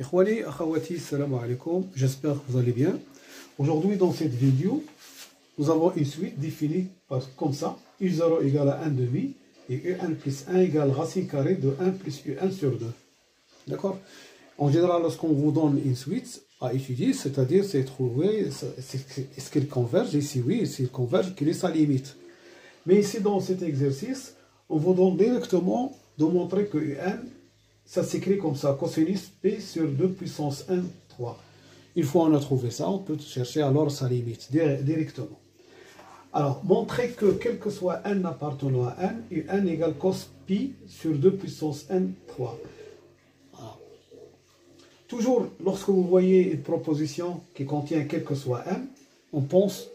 Ikhwani, akhawati, salam alaikum, j'espère que vous allez bien. Aujourd'hui, dans cette vidéo, nous avons une suite définie comme ça. U0 égale à 1 demi et U1 plus 1 égale racine carrée de 1 plus U1 sur 2. D'accord? En général, lorsqu'on vous donne une suite à étudier, c'est-à-dire c'est trouver est-ce qu'il converge, et si oui, s'il converge, quelle est sa limite. Mais ici, dans cet exercice, on vous donne directement de montrer que U1, ça s'écrit comme ça, cosinus P sur 2 puissance 1, 3. Une fois on a trouvé ça, on peut chercher alors sa limite directement. Alors, montrer que quel que soit n appartenant à n, U1 égale cos pi sur 2 puissance n, 3. Alors, toujours, lorsque vous voyez une proposition qui contient quel que soit n, on pense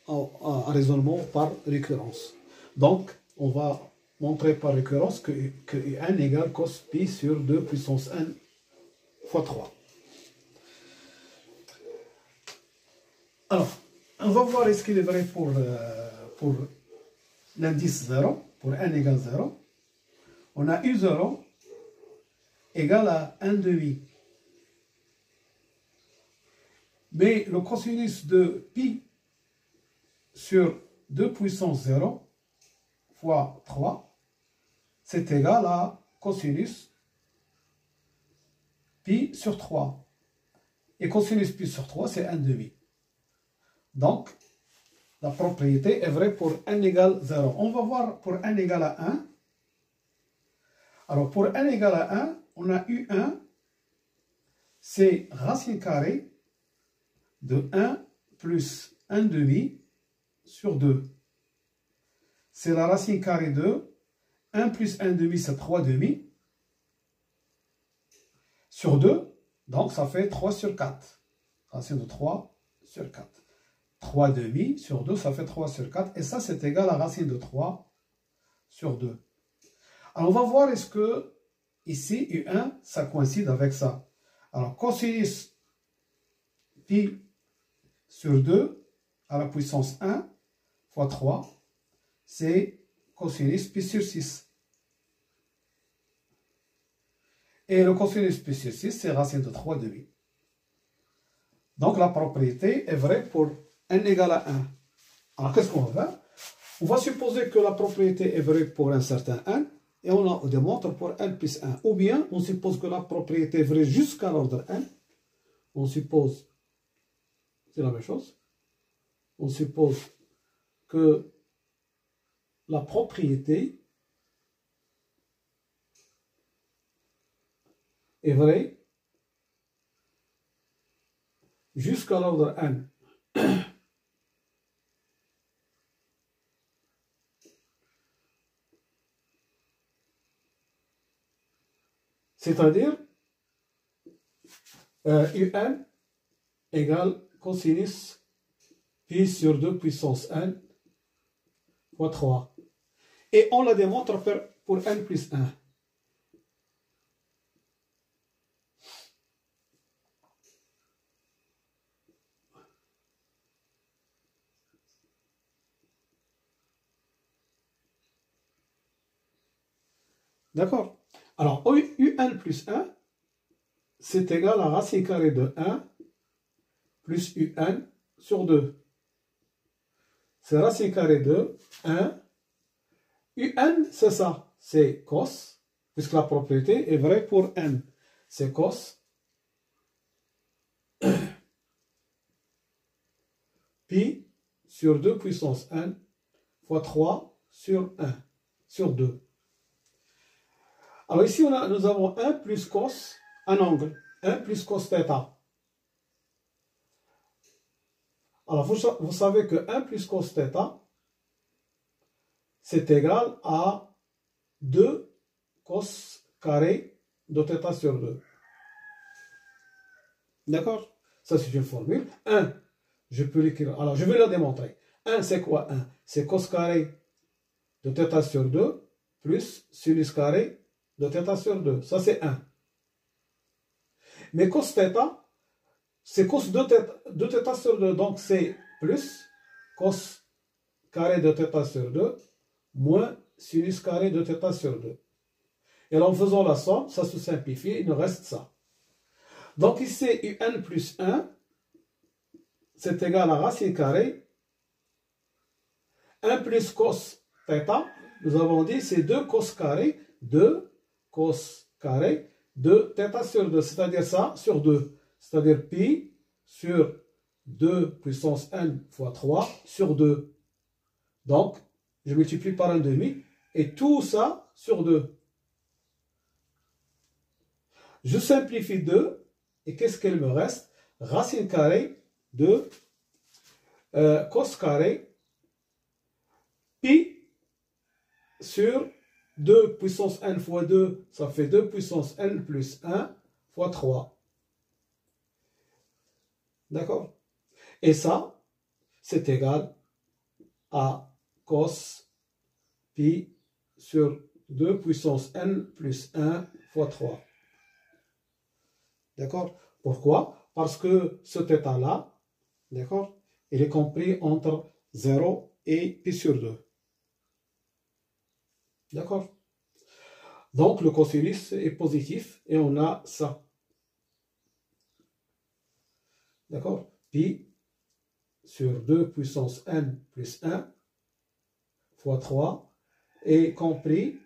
à un raisonnement par récurrence. Donc, on va montrer par récurrence que U1 égale cos pi sur 2 puissance n fois 3. Alors, on va voir est-ce qu'il est vrai pour l'indice 0, pour n égale 0. On a U0 égale à 1 demi. Mais le cosinus de pi sur 2 puissance 0 fois 3, c'est égal à cosinus pi sur 3. Et cosinus pi sur 3, c'est 1 demi. Donc, la propriété est vraie pour n égale 0. On va voir pour n égale à 1. Alors, pour n égale à 1, on a U1, c'est racine carrée de 1 plus 1 demi sur 2. C'est la racine carrée de 1 plus 1 demi, c'est 3 demi. Sur 2, donc ça fait 3 sur 4. Racine de 3 sur 4. 3 demi sur 2, ça fait 3 sur 4. Et ça, c'est égal à racine de 3 sur 2. Alors, on va voir est-ce que, ici, U1, ça coïncide avec ça. Alors, cosinus pi sur 2 à la puissance 1 fois 3, c'est cosinus pi sur 6. Et le cosinus pi sur 6, c'est racine de 3 demi. Donc, la propriété est vraie pour n égale à 1. Alors, qu'est-ce qu'on va faire? On va supposer que la propriété est vraie pour un certain n, et on démontre pour n plus 1. Ou bien, on suppose que la propriété est vraie jusqu'à l'ordre n. On suppose, c'est la même chose, on suppose que la propriété est vraie jusqu'à l'ordre n. C'est-à-dire, UN égale cosinus pi sur 2 puissance n fois 3. Et on la démontre pour n plus 1. D'accord? Alors, UN plus 1, c'est égal à racine carrée de 1 plus UN sur 2. C'est racine carrée de 1. UN, c'est ça. C'est cos, puisque la propriété est vraie pour n. C'est cos pi sur 2 puissance n fois 3 sur 1 sur 2. Alors ici, nous avons 1 plus cos, un angle, 1 plus cos θ. Alors, vous savez que 1 plus cos θ, c'est égal à 2 cos carré de θ sur 2. D'accord? Ça, c'est une formule. 1, je peux l'écrire. Alors, je vais la démontrer. 1, c'est quoi 1? C'est cos carré de θ sur 2 plus sinus carré de θ sur 2. Ça, c'est 1. Mais cos θ, c'est cos de θ sur 2. Donc, c'est plus cos carré de θ sur 2 moins sinus carré de θ sur 2. Et en faisant la somme, ça se simplifie, il nous reste ça. Donc ici, un plus 1, c'est égal à racine carrée. 1 plus cos θ, nous avons dit, c'est 2 cos carré, 2 cos carré de θ sur 2, c'est-à-dire ça sur 2. C'est-à-dire pi sur 2 puissance n fois 3 sur 2. Donc, je multiplie par 1,5 et tout ça sur 2. Je simplifie 2 et qu'est-ce qu'il me reste? Racine carrée de cos carré pi sur 2 puissance n fois 2, ça fait 2 puissance n plus 1 fois 3. D'accord? Et ça, c'est égal à cos pi sur 2 puissance n plus 1 fois 3. D'accord? Pourquoi? Parce que ce θ-là, d'accord, il est compris entre 0 et pi sur 2. D'accord? Donc, le cosinus est positif et on a ça. D'accord? Pi sur 2 puissance n plus 1 fois 3 est compris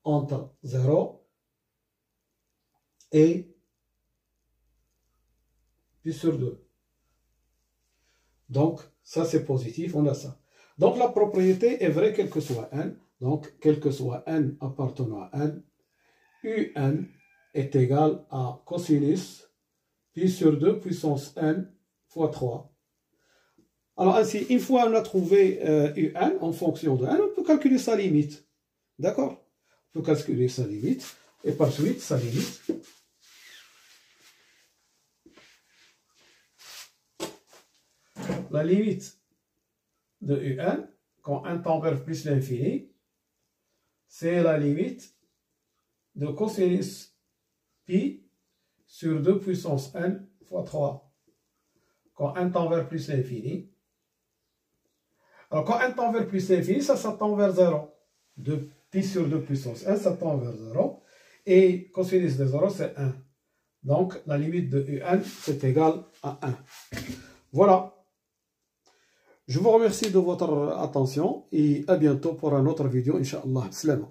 entre 0 et pi sur 2. Donc, ça c'est positif, on a ça. Donc, la propriété est vraie quel que soit n. Donc, quel que soit n appartenant à n, un est égal à cosinus pi sur 2 puissance n fois 3. Alors ainsi, une fois on a trouvé un en fonction de n, on peut calculer sa limite. D'accord? On peut calculer sa limite et par suite sa limite. La limite de un, quand n tend vers plus l'infini, c'est la limite de cosinus pi sur 2 puissance n fois 3. Quand n tend vers plus l'infini. Alors quand n tend vers plus l'infini, ça tend vers 0. De pi sur 2 puissance n, ça tend vers 0. Et cosinus de 0, c'est 1. Donc la limite de un, c'est égal à 1. Voilà. Je vous remercie de votre attention et à bientôt pour une autre vidéo, Inch'Allah. Salam.